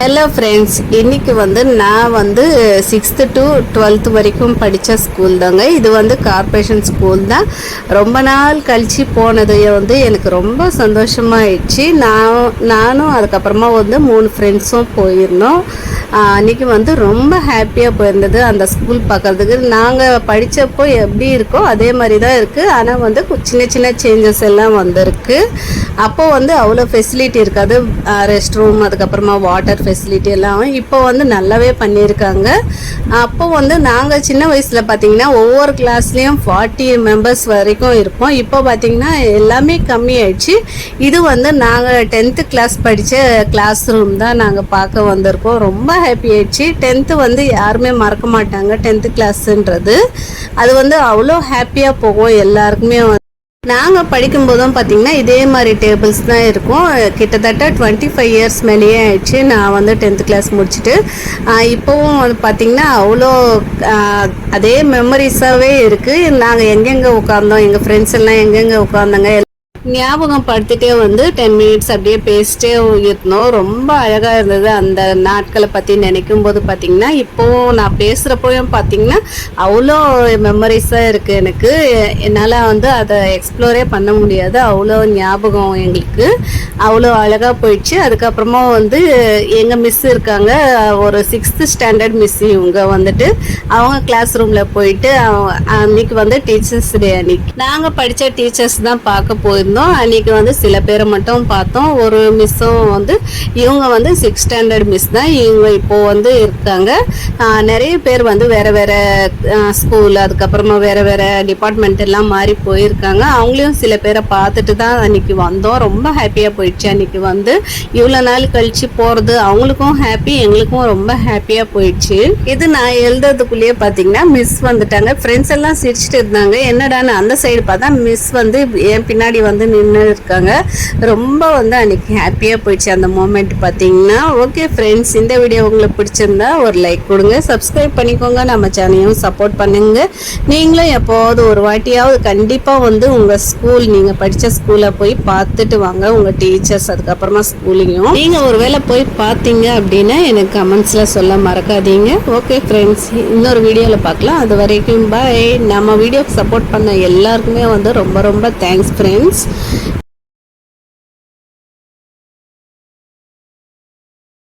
Hello friends, இன்றைக்கி நான் 6th to 12th வரைக்கும் படித்த ஸ்கூல் தாங்க. இது கார்ப்பரேஷன் ஸ்கூல் தான். ரொம்ப நாள் கழித்து போனது எனக்கு ரொம்ப சந்தோஷமாயிடுச்சு. நானும் அதுக்கப்புறமா 3 ஃப்ரெண்ட்ஸும் போயிருந்தோம். அன்றைக்கி ரொம்ப ஹாப்பியாக போயிருந்தது அந்த ஸ்கூல் பார்க்குறதுக்கு. நாங்கள் படித்தப்போ எப்படி இருக்கோ அதே மாதிரி தான் இருக்குது. ஆனால் சின்ன சின்ன சேஞ்சஸ் எல்லாம் வந்திருக்கு. அப்போது அவ்வளோ ஃபெசிலிட்டி இருக்காது. ரெஸ்ட் ரூம், அதுக்கப்புறமா வாட்டர் ஃபெசிலிட்டி எல்லாம் இப்போ நல்லாவே பண்ணியிருக்காங்க. அப்போ நாங்கள் சின்ன வயசில் பார்த்திங்கன்னா ஒவ்வொரு கிளாஸ்லேயும் 40 மெம்பர்ஸ் வரைக்கும் இருப்போம். இப்போ பார்த்திங்கன்னா எல்லாமே கம்மி ஆயிடுச்சு. இது நாங்கள் 10th கிளாஸ் படித்த கிளாஸ் ரூம் தான் நாங்கள் பார்க்க வந்திருக்கோம். ரொம்ப ஹாப்பி ஆயிடுச்சு. 10th யாருமே மறக்க மாட்டாங்க. 10th கிளாஸுன்றது அது அவ்வளோ ஹாப்பியாக போகும் எல்லாருக்குமே. நாங்கள் படிக்கும்போதும் பார்த்திங்கன்னா இதே மாதிரி டேபிள்ஸ் தான் இருக்கும். கிட்டத்தட்ட 25 இயர்ஸ் மேலேயே ஆயிடுச்சு. நான் 10th கிளாஸ் முடிச்சுட்டு இப்போவும் பார்த்திங்கன்னா அவ்வளோ அதே மெமரிஸாகவே இருக்குது. நாங்கள் எங்கெங்கே உட்காந்தோம், எங்கள் ஃப்ரெண்ட்ஸ் எல்லாம் எங்கெங்கே உட்காந்தாங்க ஞாபகம் படுத்திட்டே 10 மினிட்ஸ் அப்படியே பேசிட்டே இருந்தோம். ரொம்ப அழகாக இருந்தது. அந்த நாட்களை பற்றி நினைக்கும் போது பார்த்திங்கன்னா இப்போது நான் பேசுகிறப்போயும் பார்த்திங்கன்னா அவ்வளோ மெமரிஸாக இருக்குது எனக்கு. என்னால் அதை எக்ஸ்ப்ளோரே பண்ண முடியாது. அவ்வளோ ஞாபகம் எங்களுக்கு அவ்வளோ அழகாக போயிடுச்சு. அதுக்கப்புறமா எங்கள் மிஸ் இருக்காங்க, ஒரு 6th ஸ்டாண்டர்ட் மிஸ். இவங்க அவங்க கிளாஸ் ரூமில் போயிட்டு அன்றைக்கி டீச்சர்ஸ் டே அன்றைக்கி நாங்கள் படித்த டீச்சர்ஸ் தான் பார்க்க போயிருந்தோம். அன்னைக்கு சில பேரை மட்டும் பார்த்தோம். ஒரு மிஸ்ஸும் இவங்க 6th ஸ்டாண்டர்ட் மிஸ் தான். இவங்க இப்போ இருக்காங்க. நிறைய பேர் வேற வேற ஸ்கூல், அதுக்கப்புறமா வேற வேற டிபார்ட்மெண்ட் எல்லாம் மாறி போயிருக்காங்க. அவங்களையும் சில பேரை பார்த்துட்டு தான் அன்னைக்கு வந்தோம். ரொம்ப ஹாப்பியாக போயிடுச்சு. அன்னைக்கு இவ்வளோ நாள் கழிச்சு போகிறது அவங்களுக்கும் ஹாப்பி, எங்களுக்கும் ரொம்ப ஹாப்பியாக போயிடுச்சு. இது நான் எழுதுறதுக்குள்ளேயே பார்த்தீங்கன்னா மிஸ் வந்துட்டாங்க. ஃப்ரெண்ட்ஸ் எல்லாம் சிரிச்சுட்டு இருந்தாங்க. என்னடான்னு அந்த சைடு பார்த்தா மிஸ் என் பின்னாடி நின்று இருக்காங்க. ரொம்ப அன்னைக்கு ஹாப்பியாக போயிடுச்சு அந்த மூமெண்ட் பார்த்தீங்கன்னா. ஓகே ஃப்ரெண்ட்ஸ், இந்த வீடியோ உங்களுக்கு பிடிச்சிருந்தா ஒரு லைக் கொடுங்க, சப்ஸ்கிரைப் பண்ணிக்கோங்க, நம்ம சேனலையும் சப்போர்ட் பண்ணுங்க. நீங்களும் எப்போது ஒரு வாட்டியாவது கண்டிப்பாக உங்கள் ஸ்கூல், நீங்கள் படித்த ஸ்கூலை போய் பார்த்துட்டு வாங்க. உங்கள் டீச்சர்ஸ், அதுக்கப்புறமா ஸ்கூலையும் நீங்கள் ஒரு வேளை போய் பார்த்தீங்க அப்படின்னா எனக்கு கமெண்ட்ஸில் சொல்ல மறக்காதீங்க. ஓகே ஃப்ரெண்ட்ஸ், இன்னொரு வீடியோவில் பார்க்கலாம். அது வரைக்கும் பாய். நம்ம வீடியோக்கு சப்போர்ட் பண்ண எல்லாருக்குமே ரொம்ப ரொம்ப தேங்க்ஸ் ஃப்ரெண்ட்ஸ்.